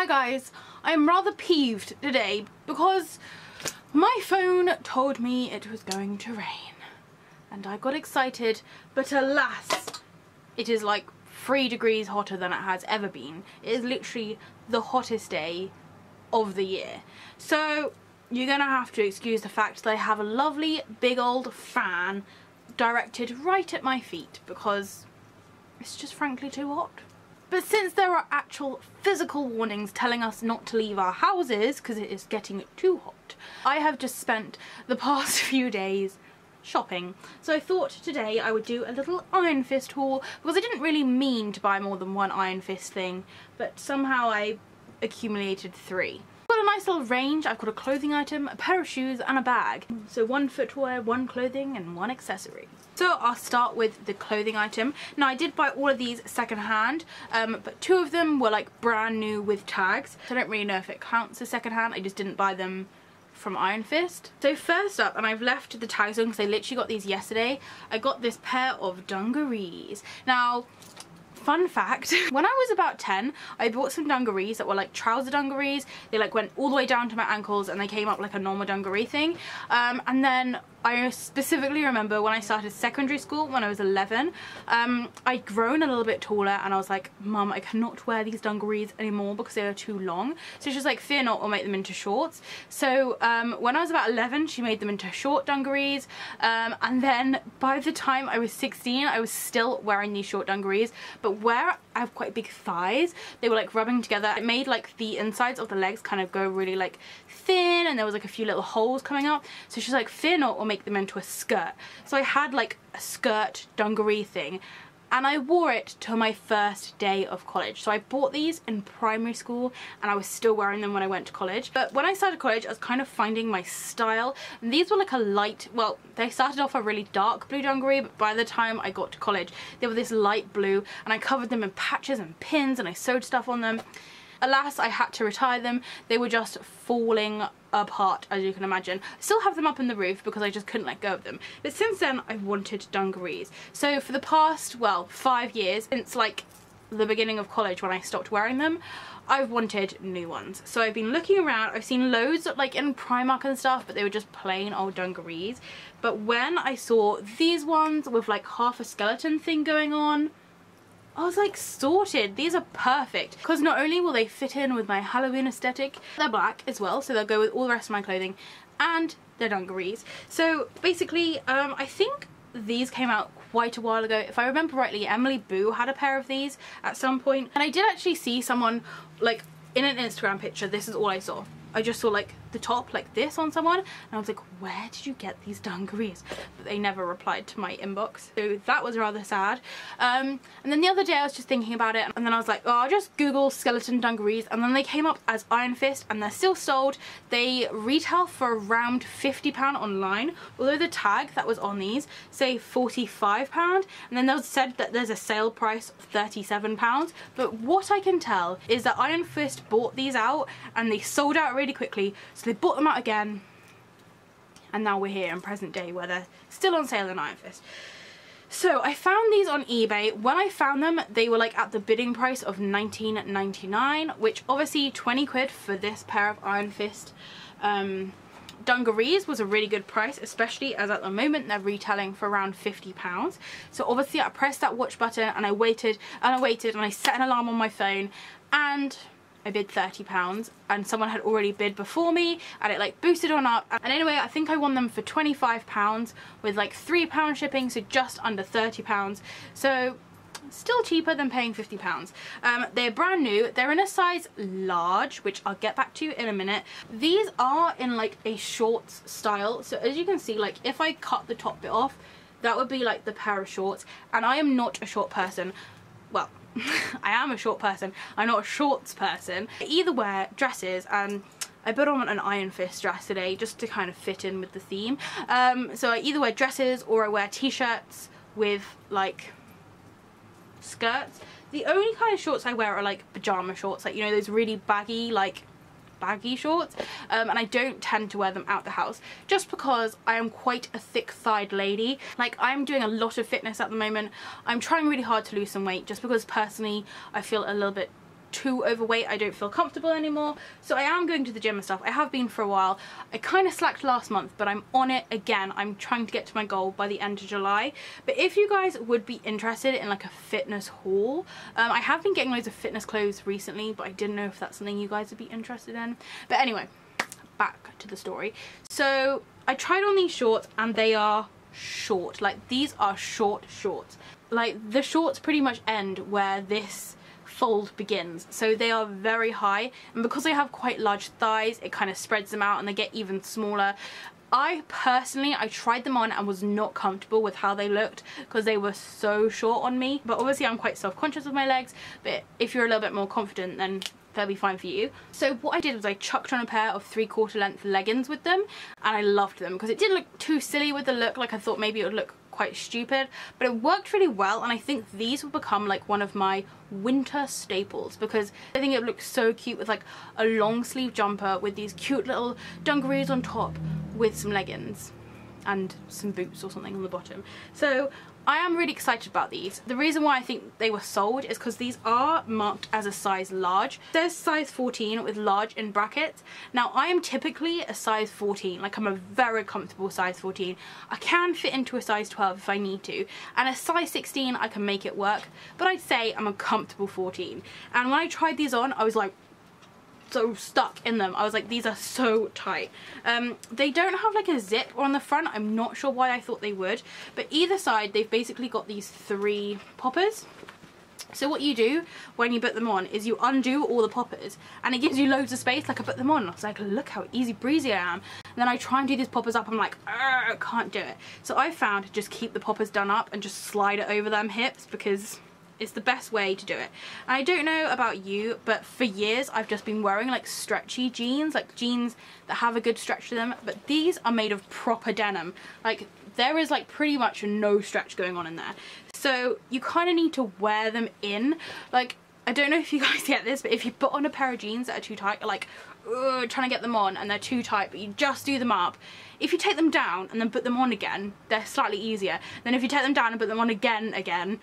guys, I am rather peeved today because my phone told me it was going to rain and I got excited, but alas, it is like 3 degrees hotter than it has ever been. It is literally the hottest day of the year. So you're gonna have to excuse the fact that I have a lovely big old fan directed right at my feet because it's just frankly too hot. But since there are actual physical warnings telling us not to leave our houses because it is getting too hot, I have just spent the past few days shopping. So I thought today I would do a little Iron Fist haul because I didn't really mean to buy more than one Iron Fist thing, but somehow I accumulated 3. I've got a nice little range. I've got a clothing item, a pair of shoes and a bag. So 1 footwear, 1 clothing and 1 accessory. So I'll start with the clothing item. Now I did buy all of these secondhand, but 2 of them were like brand new with tags. So I don't really know if it counts as secondhand. I just didn't buy them from Iron Fist. So first up, and I've left the tags on because I literally got these yesterday, I got this pair of dungarees. Now, fun fact, when I was about 10, I bought some dungarees that were like trouser dungarees. They like went all the way down to my ankles and they came up like a normal dungaree thing. And then I specifically remember when I started secondary school when I was 11, I'd grown a little bit taller and I was like, Mum, I cannot wear these dungarees anymore because they are too long. So she's like, fear not, we'll make them into shorts. So when I was about 11, she made them into short dungarees. And then by the time I was 16, I was still wearing these short dungarees. But where I have quite big thighs, they were like rubbing together. It made like the insides of the legs kind of go really like thin and there was like a few little holes coming up. So she's like, fear not, we'll make them into a skirt. So I had like a skirt dungaree thing and I wore it till my first day of college. So I bought these in primary school and I was still wearing them when I went to college. But when I started college, I was kind of finding my style. And these were like a light, well, they started off a really dark blue dungaree, but by the time I got to college, they were this light blue and I covered them in patches and pins and I sewed stuff on them. Alas, I had to retire them. They were just falling apart, as you can imagine. I still have them up in the roof because I just couldn't let go of them. But since then, I've wanted dungarees. So for the past, well, 5 years, since like the beginning of college when I stopped wearing them, I've wanted new ones. So I've been looking around. I've seen loads like in Primark and stuff, but they were just plain old dungarees. But when I saw these ones with like half a skeleton thing going on, I was like, sorted. These are perfect because not only will they fit in with my Halloween aesthetic, they're black as well, so they'll go with all the rest of my clothing, and they're dungarees. So basically, I think these came out quite a while ago. If I remember rightly, Emily Boo had a pair of these at some point, and I did actually see someone like in an Instagram picture. This is all I saw. I just saw like the top like this on someone and I was like, where did you get these dungarees? But they never replied to my inbox, so that was rather sad. And then the other day I was just thinking about it and then I was like, oh, I'll just Google skeleton dungarees, and then they came up as Iron Fist and they're still sold. They retail for around £50 online, although the tag that was on these say £45, and then they said that there's a sale price of £37. But what I can tell is that Iron Fist bought these out and they sold out really quickly, so they bought them out again and now we're here in present day where they're still on sale in Iron Fist. So I found these on eBay. When I found them, they were like at the bidding price of £19.99, which obviously 20 quid for this pair of Iron Fist dungarees was a really good price, especially as at the moment they're retailing for around £50. So obviously I pressed that watch button and I waited and I waited and I set an alarm on my phone and I bid £30 and someone had already bid before me and it like boosted on up, and anyway I think I won them for £25 with like £3 shipping, so just under £30, so still cheaper than paying £50. They're brand new. They're in a size large, which I'll get back to in a minute. These are in like a shorts style, so as you can see, like if I cut the top bit off, that would be like the pair of shorts, and I am not a short person. Well, I am a short person, I'm not a shorts person. I either wear dresses, and I put on an Iron Fist dress today just to kind of fit in with the theme. So I either wear dresses or I wear t-shirts with like skirts. The only kind of shorts I wear are like pajama shorts, like, you know, those really baggy, like baggy shorts, and I don't tend to wear them out the house just because I am quite a thick-thighed lady. Like, I'm doing a lot of fitness at the moment. I'm trying really hard to lose some weight just because personally I feel a little bit too overweight, I don't feel comfortable anymore. So I am going to the gym and stuff. I have been for a while. I kind of slacked last month, but I'm on it again. I'm trying to get to my goal by the end of July. But if you guys would be interested in like a fitness haul, I have been getting loads of fitness clothes recently, but I didn't know if that's something you guys would be interested in. But anyway, back to the story. So I tried on these shorts and they are short. Like, these are short shorts. Like, the shorts pretty much end where this fold begins, so they are very high, and because I have quite large thighs, it kind of spreads them out and they get even smaller. I tried them on and was not comfortable with how they looked because they were so short on me, but obviously I'm quite self-conscious of my legs, but if you're a little bit more confident, then they'll be fine for you. So what I did was I chucked on a pair of 3/4 length leggings with them, and I loved them because it didn't look too silly with the look. Like, I thought maybe it would look quite stupid, but it worked really well, and I think these will become like one of my winter staples because I think it looks so cute with like a long sleeve jumper with these cute little dungarees on top with some leggings and some boots or something on the bottom. So I am really excited about these. The reason why I think they were sold is because these are marked as a size large. There's size 14 with large in brackets. Now, I am typically a size 14, like I'm a very comfortable size 14. I can fit into a size 12 if I need to, and a size 16 I can make it work, but I'd say I'm a comfortable 14. And when I tried these on, I was like, so stuck in them. I was like, these are so tight. They don't have like a zip on the front. I'm not sure why I thought they would, but either side they've basically got these 3 poppers. So what you do when you put them on is you undo all the poppers, and it gives you loads of space. Like, I put them on, I was like, look how easy breezy I am. And then I try and do these poppers up, I'm like, I can't do it. So I found just keep the poppers done up and just slide it over them hips, because it's the best way to do it. And I don't know about you, but for years I've just been wearing like stretchy jeans, like jeans that have a good stretch to them, but these are made of proper denim. Like, there is like pretty much no stretch going on in there. So you kind of need to wear them in. Like, I don't know if you guys get this, but if you put on a pair of jeans that are too tight, you're like, trying to get them on and they're too tight, but you just do them up. If you take them down and then put them on again, they're slightly easier. Then if you take them down and put them on again,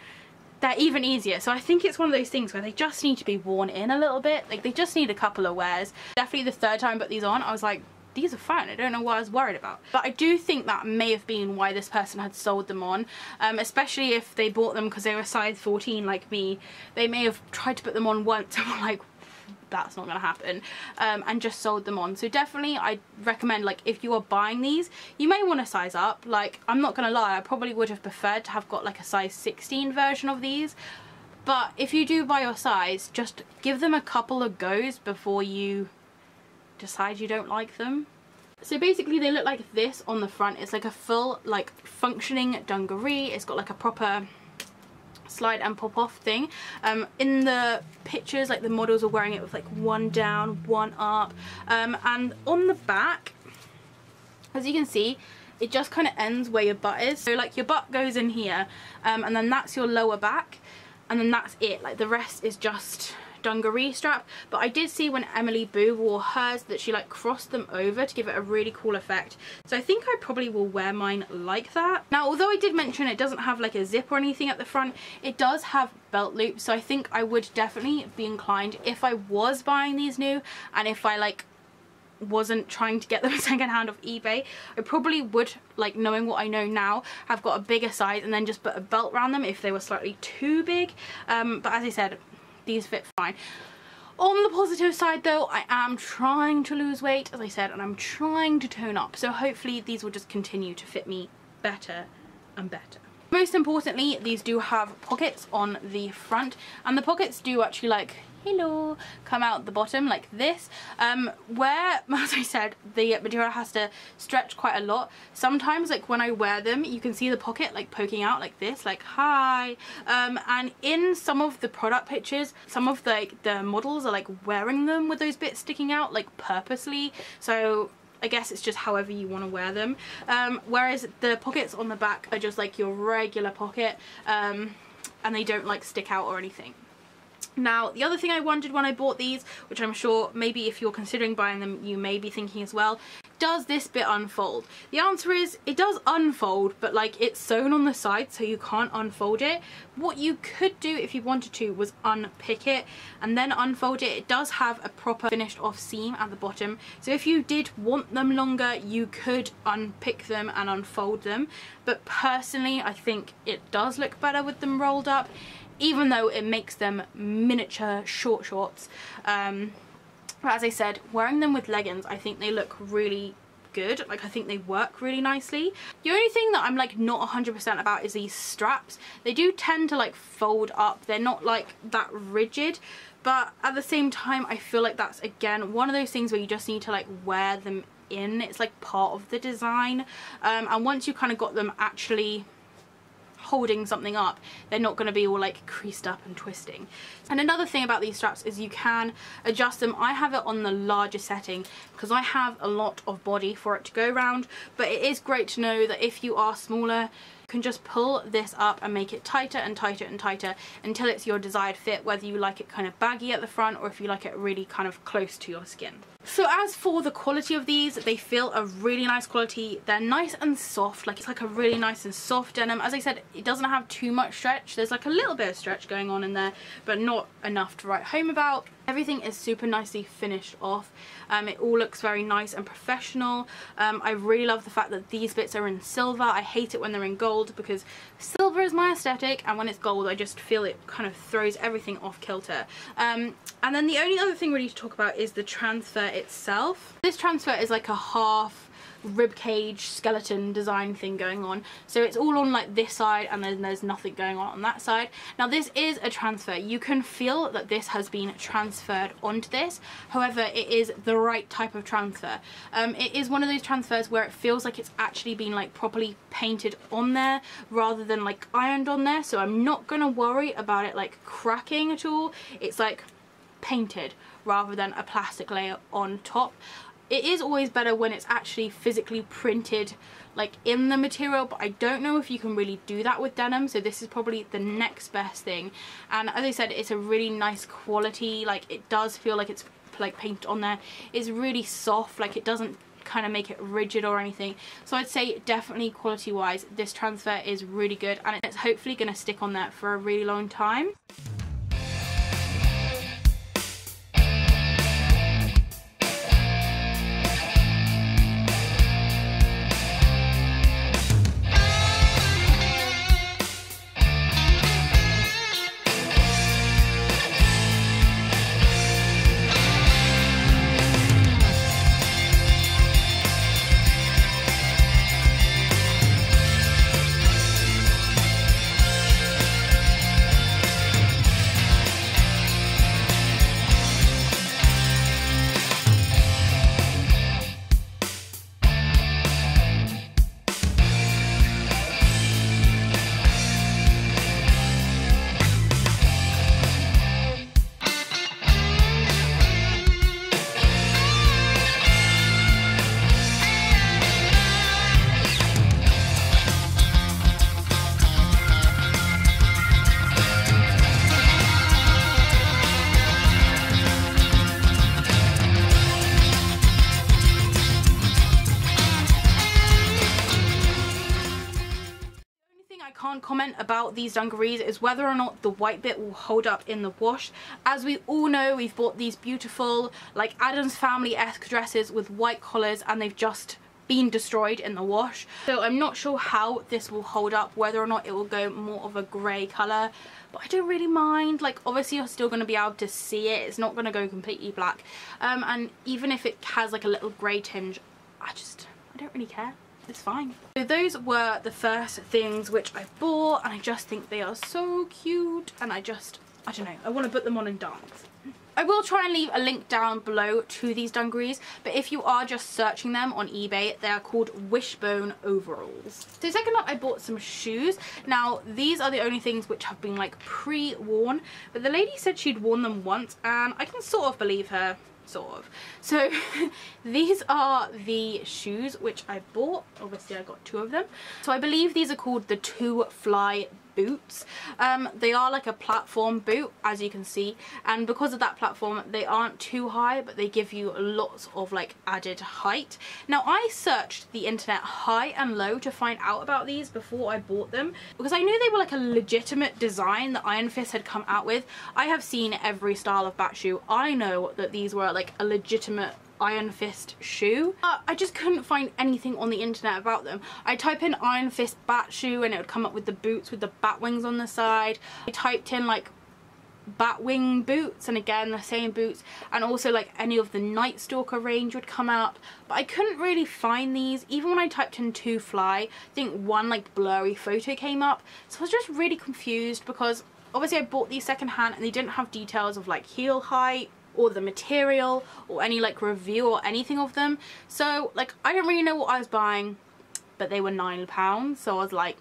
they're even easier. So I think it's one of those things where they just need to be worn in a little bit. Like, they just need a couple of wears. Definitely the third time I put these on, I was like, these are fine. I don't know what I was worried about. But I do think that may have been why this person had sold them on, especially if they bought them because they were size 14 like me. They may have tried to put them on once and were like, that's not gonna happen, and just sold them on. So definitely I recommend, like, if you are buying these, you may want to size up. Like, I'm not gonna lie, I probably would have preferred to have got like a size 16 version of these, but if you do buy your size, just give them a couple of goes before you decide you don't like them. So basically they look like this on the front. It's like a full like functioning dungaree. It's got like a proper slide and pop off thing. In the pictures, like, the models are wearing it with like one down, one up, and on the back, as you can see, it just kind of ends where your butt is. So like your butt goes in here, and then that's your lower back, and then that's it. Like, the rest is just dungaree strap. But I did see when Emily Boo wore hers that she like crossed them over to give it a really cool effect. So I think I probably will wear mine like that. Now, although I did mention it doesn't have like a zip or anything at the front, it does have belt loops. So I think I would definitely be inclined, if I was buying these new and if I like wasn't trying to get them secondhand off eBay, I probably would, like, knowing what I know now, have got a bigger size and then just put a belt around them if they were slightly too big. But as I said, these fit fine. On the positive side though, I am trying to lose weight, as I said, and I'm trying to tone up, so hopefully these will just continue to fit me better and better. Most importantly, these do have pockets on the front, and the pockets do actually, like, hello, come out the bottom like this, where, as I said, the material has to stretch quite a lot. Sometimes, like, when I wear them, you can see the pocket like poking out like this, like, hi. And in some of the product pictures, some of the models are like wearing them with those bits sticking out, like, purposely. So I guess it's just however you want to wear them. Whereas the pockets on the back are just like your regular pocket, and they don't like stick out or anything. Now, the other thing I wondered when I bought these, which I'm sure maybe if you're considering buying them, you may be thinking as well, does this bit unfold? The answer is it does unfold, but like it's sewn on the side so you can't unfold it. What you could do if you wanted to was unpick it and then unfold it. It does have a proper finished off seam at the bottom, so if you did want them longer you could unpick them and unfold them, but personally I think it does look better with them rolled up, even though it makes them miniature short shorts. But as I said, wearing them with leggings, I think they look really good. Like, I think they work really nicely. The only thing that I'm like not 100% about is these straps. They do tend to like fold up. They're not like that rigid, but at the same time I feel like that's again one of those things where you just need to like wear them in. It's like part of the design, and once you kind of got them actually holding something up, they're not going to be all like creased up and twisting. And another thing about these straps is you can adjust them. I have it on the larger setting because I have a lot of body for it to go around, but it is great to know that if you are smaller, you can just pull this up and make it tighter and tighter and tighter until it's your desired fit, whether you like it kind of baggy at the front or if you like it really kind of close to your skin. So as for the quality of these, they feel a really nice quality. They're nice and soft, like it's like a really nice and soft denim. As I said, it doesn't have too much stretch. There's like a little bit of stretch going on in there, but not enough to write home about. Everything is super nicely finished off. It all looks very nice and professional. I really love the fact that these bits are in silver. I hate it when they're in gold because silver is my aesthetic, and when it's gold I just feel it kind of throws everything off kilter. And then the only other thing we need to talk about is the transfer itself. This transfer is like a half ribcage skeleton design thing going on, so it's all on like this side and then there's nothing going on that side. Now this is a transfer. You can feel that this has been transferred onto this, however it is the right type of transfer. It is one of those transfers where it feels like it's actually been like properly painted on there rather than like ironed on there, so I'm not gonna worry about it like cracking at all. It's like painted rather than a plastic layer on top. It is always better when it's actually physically printed like in the material, but I don't know if you can really do that with denim, so this is probably the next best thing. And as I said, it's a really nice quality. Like, it does feel like it's like painted on there. It's really soft, like it doesn't kind of make it rigid or anything, so I'd say definitely quality wise this transfer is really good, and it's hopefully going to stick on there for a really long time. Comment about these dungarees is whether or not the white bit will hold up in the wash. As we all know, we've bought these beautiful like Addams Family-esque dresses with white collars and they've just been destroyed in the wash, so I'm not sure how this will hold up, whether or not it will go more of a grey colour, but I don't really mind. Like, obviously you're still going to be able to see it, it's not going to go completely black, and even if it has like a little grey tinge, I don't really care. It's fine. So those were the first things which I bought, and I just think they are so cute, and I don't know, I want to put them on and dance. I will try and leave a link down below to these dungarees, but if you are just searching them on eBay, they are called Wishbone overalls. So second up, I bought some shoes. Now these are the only things which have been like pre-worn, but the lady said she'd worn them once, and I can sort of believe her. Sort of. So these are the shoes which I bought. Obviously I got two of them. So I believe these are called the Two Fly boots. They are like a platform boot, as you can see, and because of that platform they aren't too high, but they give you lots of like added height. Now I searched the internet high and low to find out about these before I bought them, because I knew they were like a legitimate design that Iron Fist had come out with. I have seen every style of bat shoe. I know that these were like a legitimate Iron Fist shoe. I just couldn't find anything on the internet about them. I type in Iron Fist bat shoe and it would come up with the boots with the bat wings on the side. I typed in like bat wing boots and again the same boots, and also like any of the Night Stalker range would come up, but I couldn't really find these. Even when I typed in to fly, I think one like blurry photo came up, so I was just really confused because obviously I bought these secondhand and they didn't have details of like heel height or the material or any like review or anything of them, so like I didn't really know what I was buying, but they were £9, so I was like,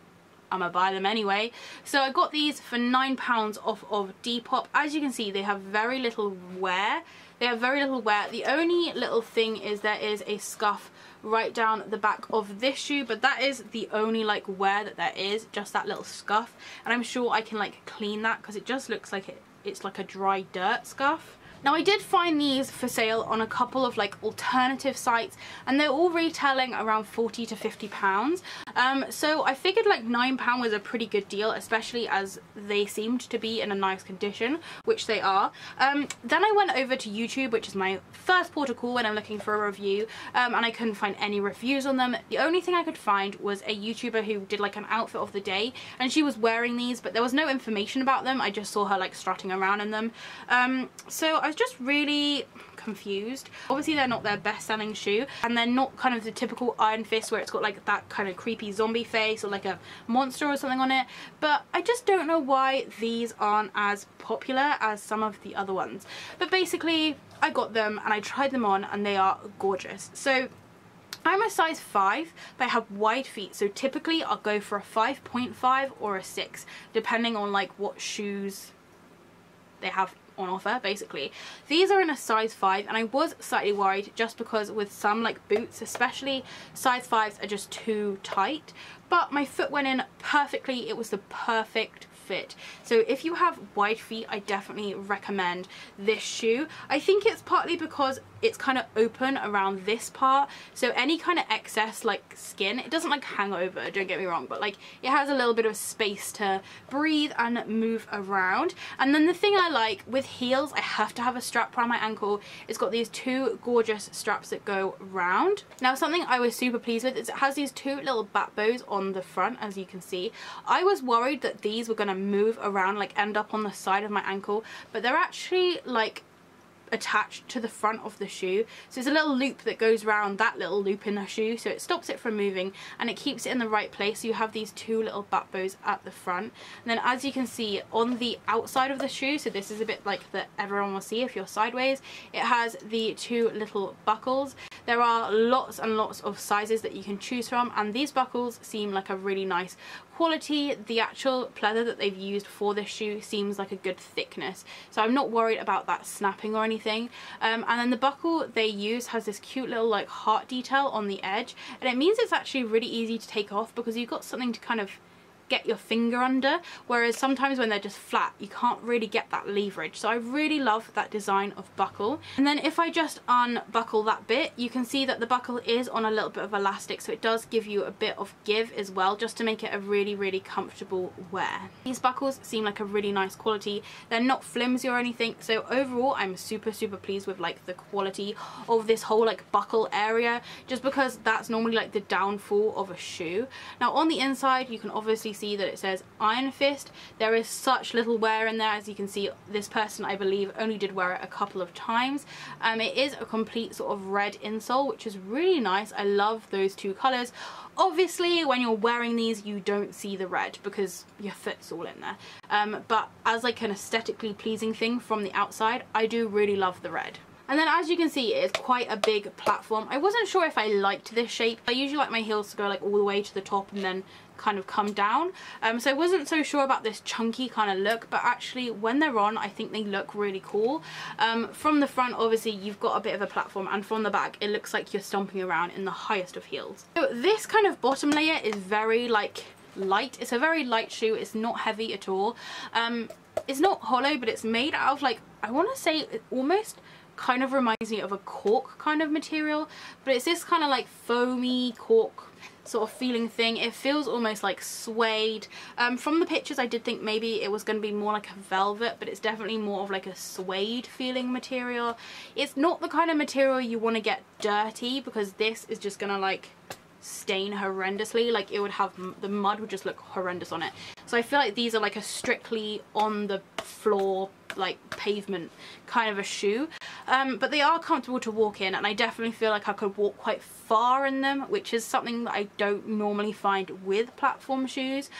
I'm gonna buy them anyway. So I got these for £9 off of Depop. As you can see, they have very little wear. The only little thing is there is a scuff right down the back of this shoe, but that is the only like wear that there is, just that little scuff, and I'm sure I can like clean that because it just looks like it's like a dry dirt scuff. Now I did find these for sale on a couple of like alternative sites and they're all retailing around £40 to £50. So I figured like £9 was a pretty good deal, especially as they seemed to be in a nice condition, which they are. Then I went over to YouTube, which is my first port of call when I'm looking for a review, and I couldn't find any reviews on them. The only thing I could find was a YouTuber who did like an outfit of the day and she was wearing these, but there was no information about them. I just saw her like strutting around in them. So I was just really confused. Obviously they're not their best selling shoe and they're not kind of the typical Iron Fist where it's got like that kind of creepy zombie face or like a monster or something on it, but I just don't know why these aren't as popular as some of the other ones. But basically I got them and I tried them on and they are gorgeous. So I'm a size 5, but I have wide feet, so typically I'll go for a 5.5 or a 6 depending on like what shoes they have on offer. Basically these are in a size 5 and I was slightly worried just because with some like boots especially, size 5s are just too tight, but my foot went in perfectly. It was the perfect fit. So if you have wide feet, I definitely recommend this shoe. I think it's partly because it's kind of open around this part, so any kind of excess like skin, it doesn't like hang over, don't get me wrong, but like it has a little bit of space to breathe and move around. And then the thing I like with heels, I have to have a strap around my ankle. It's got these two gorgeous straps that go round. Now something I was super pleased with is it has these two little bat bows on the front, as you can see. I was worried that these were going to move around, like end up on the side of my ankle, but they're actually like attached to the front of the shoe, so it's a little loop that goes around that little loop in the shoe, so it stops it from moving and it keeps it in the right place. So you have these two little bat bows at the front, and then as you can see on the outside of the shoe, so this is a bit like that everyone will see if you're sideways, it has the two little buckles. There are lots and lots of sizes that you can choose from, and these buckles seem like a really nice quality. The actual pleather that they've used for this shoe seems like a good thickness, so I'm not worried about that snapping or anything. And then the buckle they use has this cute little like heart detail on the edge, and it means it's actually really easy to take off because you've got something to kind of get your finger under, whereas sometimes when they're just flat you can't really get that leverage. So I really love that design of buckle. And then if I just unbuckle that bit, you can see that the buckle is on a little bit of elastic, so it does give you a bit of give as well, just to make it a really comfortable wear. These buckles seem like a really nice quality. They're not flimsy or anything, so overall I'm super pleased with like the quality of this whole like buckle area, just because that's normally like the downfall of a shoe. Now on the inside you can obviously see that it says Iron Fist. There is such little wear in there. As you can see, this person I believe only did wear it a couple of times. It is a complete sort of red insole, which is really nice. I love those two colours. Obviously when you're wearing these you don't see the red because your foot's all in there, but as like an aesthetically pleasing thing from the outside, I do really love the red. And then as you can see, it's quite a big platform. I wasn't sure if I liked this shape. I usually like my heels to go like all the way to the top and then kind of come down, so I wasn't so sure about this chunky kind of look, but actually when they're on I think they look really cool. From the front obviously you've got a bit of a platform, and from the back it looks like you're stomping around in the highest of heels. So this kind of bottom layer is very like light. It's a very light shoe. It's not heavy at all. It's not hollow, but it's made out of like, I want to say it almost kind of reminds me of a cork kind of material, but it's this kind of like foamy cork sort of feeling thing. It feels almost like suede. From the pictures I did think maybe it was going to be more like a velvet, but it's definitely more of like a suede feeling material. It's not the kind of material you want to get dirty, because this is just gonna like stain horrendously. Like it would have, the mud would just look horrendous on it. So I feel like these are like a strictly on the floor, like pavement kind of a shoe, but they are comfortable to walk in, and I definitely feel like I could walk quite far in them, which is something that I don't normally find with platform shoes.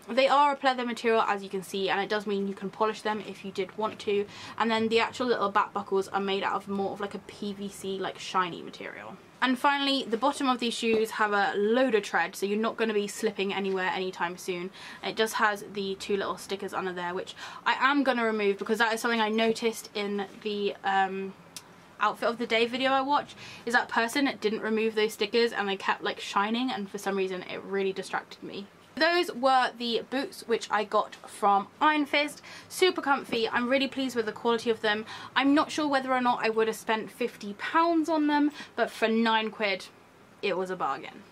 They are a pleather material, as you can see, and it does mean you can polish them if you did want to, and then the actual little bat buckles are made out of more of like a PVC like shiny material. And finally, the bottom of these shoes have a load of tread, so you're not going to be slipping anywhere anytime soon. It just has the two little stickers under there, which I am going to remove, because that is something I noticed in the outfit of the day video I watched, is that person didn't remove those stickers and they kept like shining, and for some reason it really distracted me. Those were the boots which I got from Iron Fist. Super comfy. I'm really pleased with the quality of them. I'm not sure whether or not I would have spent £50 on them, but for £9 it was a bargain.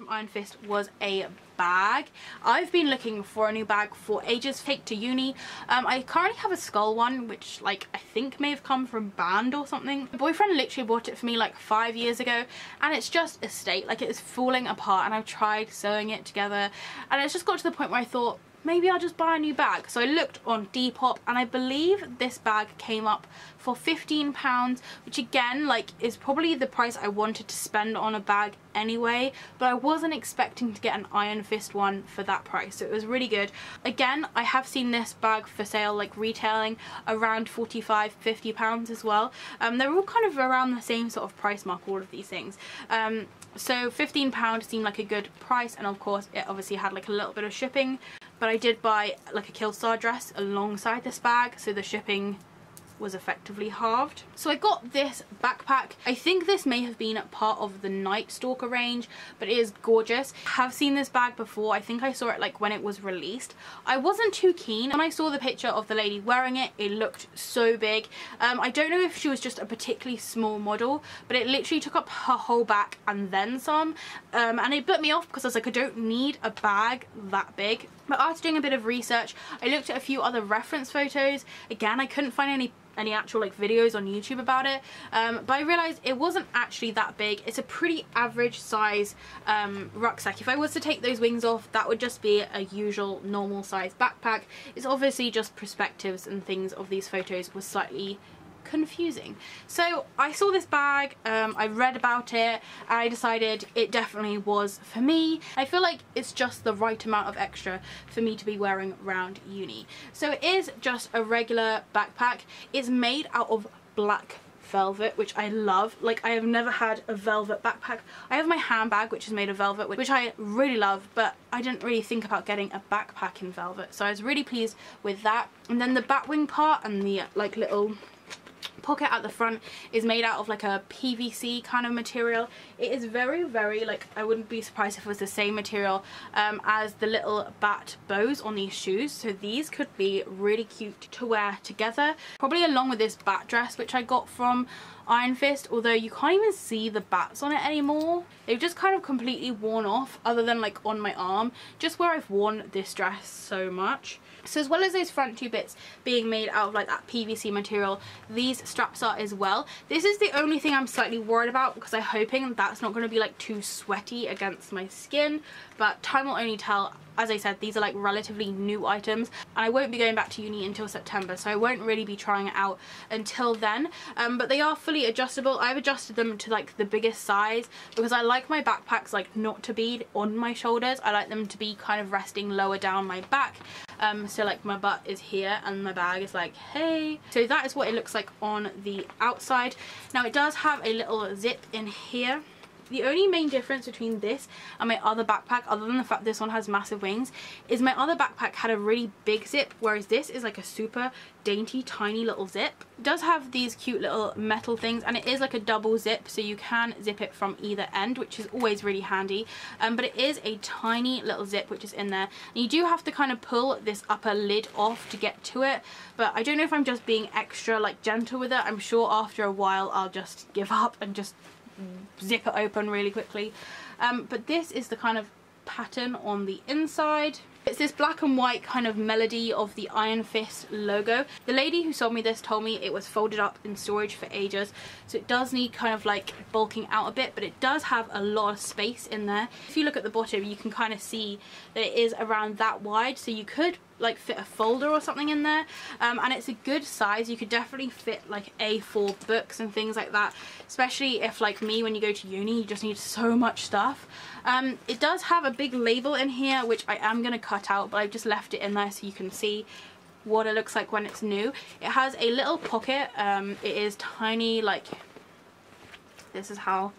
Iron Fist was a bag. I've been looking for a new bag for ages. Take to uni. I currently have a skull one, which like I think may have come from Band or something. My boyfriend literally bought it for me like 5 years ago, and it's just a state, like it is falling apart, and I've tried sewing it together, and it's just got to the point where I thought maybe I'll just buy a new bag. So I looked on Depop, and I believe this bag came up for £15, which again like is probably the price I wanted to spend on a bag anyway, but I wasn't expecting to get an Iron Fist one for that price, so it was really good. Again, I have seen this bag for sale like retailing around £45–50 as well. They're all kind of around the same sort of price mark, all of these things. So £15 seemed like a good price, and of course it obviously had like a little bit of shipping, but I did buy like a Killstar dress alongside this bag, so the shipping was effectively halved. So I got this backpack. I think this may have been part of the Night Stalker range, but it is gorgeous. I have seen this bag before. I think I saw it like when it was released. I wasn't too keen. When I saw the picture of the lady wearing it, it looked so big. I don't know if she was just a particularly small model, but it literally took up her whole back and then some, and it put me off because I was like, I don't need a bag that big. But after doing a bit of research, I looked at a few other reference photos. Again, I couldn't find any actual like videos on YouTube about it, but I realized it wasn't actually that big. It's a pretty average size rucksack. If I was to take those wings off, that would just be a usual normal size backpack. It's obviously just perspectives and things of these photos was slightly confusing. So I saw this bag, I read about it, and I decided it definitely was for me. I feel like it's just the right amount of extra for me to be wearing around uni. So it is just a regular backpack. It's made out of black velvet, which I love. Like, I have never had a velvet backpack. I have my handbag, which is made of velvet, which I really love, but I didn't really think about getting a backpack in velvet, so I was really pleased with that. And then the batwing part and the like little pocket at the front is made out of like a PVC kind of material. It is very, very, like, I wouldn't be surprised if it was the same material as the little bat bows on these shoes. So these could be really cute to wear together, probably along with this bat dress which I got from Iron Fist, although you can't even see the bats on it anymore. They've just kind of completely worn off, other than like on my arm, just where I've worn this dress so much. So as well as those front two bits being made out of like that PVC material, these straps are as well. This is the only thing I'm slightly worried about, because I'm hoping that's not going to be like too sweaty against my skin, but time will only tell. As I said, these are like relatively new items, and I won't be going back to uni until September, so I won't really be trying it out until then. But they are fully adjustable. I've adjusted them to like the biggest size because I like my backpacks like not to be on my shoulders. I like them to be kind of resting lower down my back. So like my butt is here and my bag is like, hey. So that is what it looks like on the outside. Now it does have a little zip in here. The only main difference between this and my other backpack, other than the fact this one has massive wings, is my other backpack had a really big zip, whereas this is like a super dainty tiny little zip. It does have these cute little metal things, and it is like a double zip, so you can zip it from either end, which is always really handy. But it is a tiny little zip which is in there, and you do have to kind of pull this upper lid off to get to it. But I don't know if I'm just being extra like gentle with it. I'm sure after a while I'll just give up and just zip it open really quickly. But this is the kind of pattern on the inside. It's this black and white kind of melody of the Iron Fist logo. The lady who sold me this told me it was folded up in storage for ages, so it does need kind of like bulking out a bit, but it does have a lot of space in there. If you look at the bottom, you can kind of see that it is around that wide, so you could like fit a folder or something in there, and it's a good size. You could definitely fit like A4 books and things like that, especially if like me, when you go to uni you just need so much stuff. It does have a big label in here which I am going to cut out, but I've just left it in there so you can see what it looks like when it's new. It has a little pocket. It is tiny, like this is how,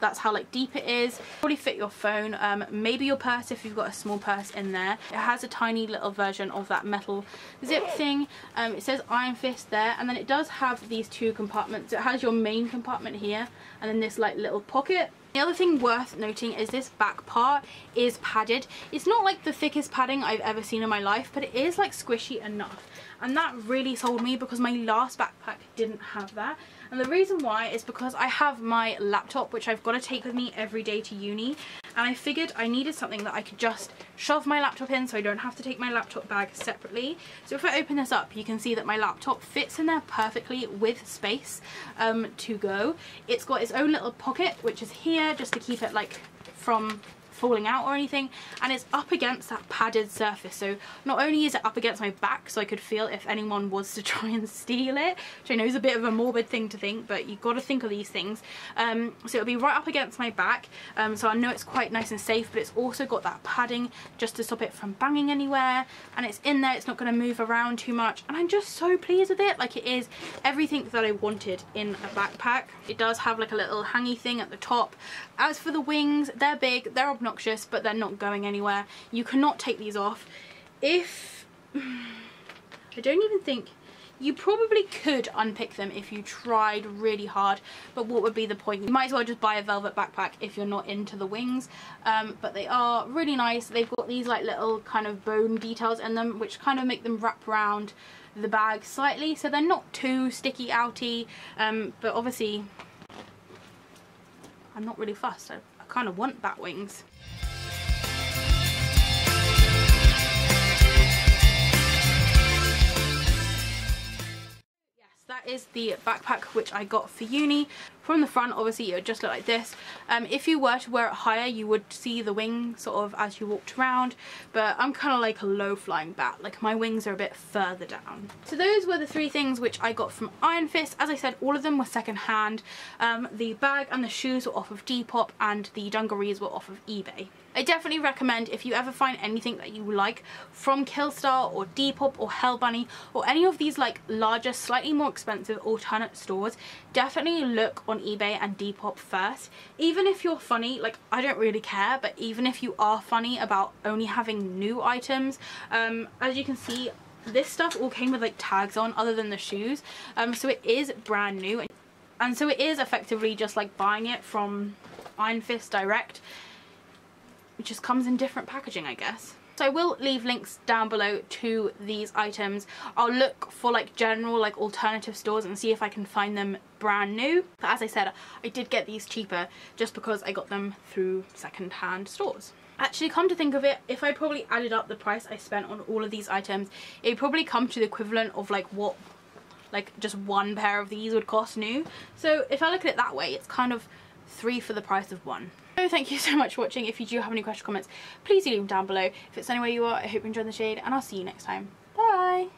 that's how like deep it is. Probably fit your phone, maybe your purse if you've got a small purse in there. It has a tiny little version of that metal zip thing. It says Iron Fist there, and then it does have these two compartments. It has your main compartment here, and then this like little pocket. The other thing worth noting is this back part is padded. It's not like the thickest padding I've ever seen in my life, but it is like squishy enough, and that really sold me because my last backpack didn't have that. And the reason why is because I have my laptop, which I've got to take with me every day to uni, and I figured I needed something that I could just shove my laptop in so I don't have to take my laptop bag separately. So if I open this up, you can see that my laptop fits in there perfectly with space to go. It's got its own little pocket which is here just to keep it like from falling out or anything, and it's up against that padded surface, so not only is it up against my back so I could feel if anyone was to try and steal it, which I know is a bit of a morbid thing to think, but you've got to think of these things. So it'll be right up against my back, so I know it's quite nice and safe, but it's also got that padding just to stop it from banging anywhere, and it's in there, it's not going to move around too much, and I'm just so pleased with it. Like, it is everything that I wanted in a backpack. It does have like a little hangy thing at the top. As for the wings, they're big, they're obnoxious, but they're not going anywhere. You cannot take these off. If I don't even think you probably could unpick them if you tried really hard, but what would be the point? You might as well just buy a velvet backpack if you're not into the wings. But they are really nice. They've got these like little kind of bone details in them which kind of make them wrap around the bag slightly, so they're not too sticky outy, but obviously I'm not really fussed. I kind of want bat wings. Yes, that is the backpack which I got for uni. From the front, obviously, it would just look like this. If you were to wear it higher, you would see the wing sort of as you walked around, but I'm kind of like a low-flying bat. Like, my wings are a bit further down. So those were the three things which I got from Iron Fist. As I said, all of them were second-hand. The bag and the shoes were off of Depop, and the dungarees were off of eBay. I definitely recommend, if you ever find anything that you like from Killstar or Depop or Hell Bunny or any of these like larger, slightly more expensive alternate stores, definitely look on eBay and Depop first. Even if you're funny, like, I don't really care, but even if you are funny about only having new items, as you can see, this stuff all came with like tags on other than the shoes, so it is brand new, and so it is effectively just like buying it from Iron Fist direct. It just comes in different packaging, I guess. So I will leave links down below to these items. I'll look for like general like alternative stores and see if I can find them brand new. But as I said, I did get these cheaper just because I got them through second-hand stores. Actually, come to think of it, if I probably added up the price I spent on all of these items, it would probably come to the equivalent of like what like just one pair of these would cost new. So if I look at it that way, it's kind of 3 for the price of 1. So thank you so much for watching. If you do have any questions or comments, please do leave them down below. If it's anywhere you are, I hope you enjoyed the shade, and I'll see you next time. Bye!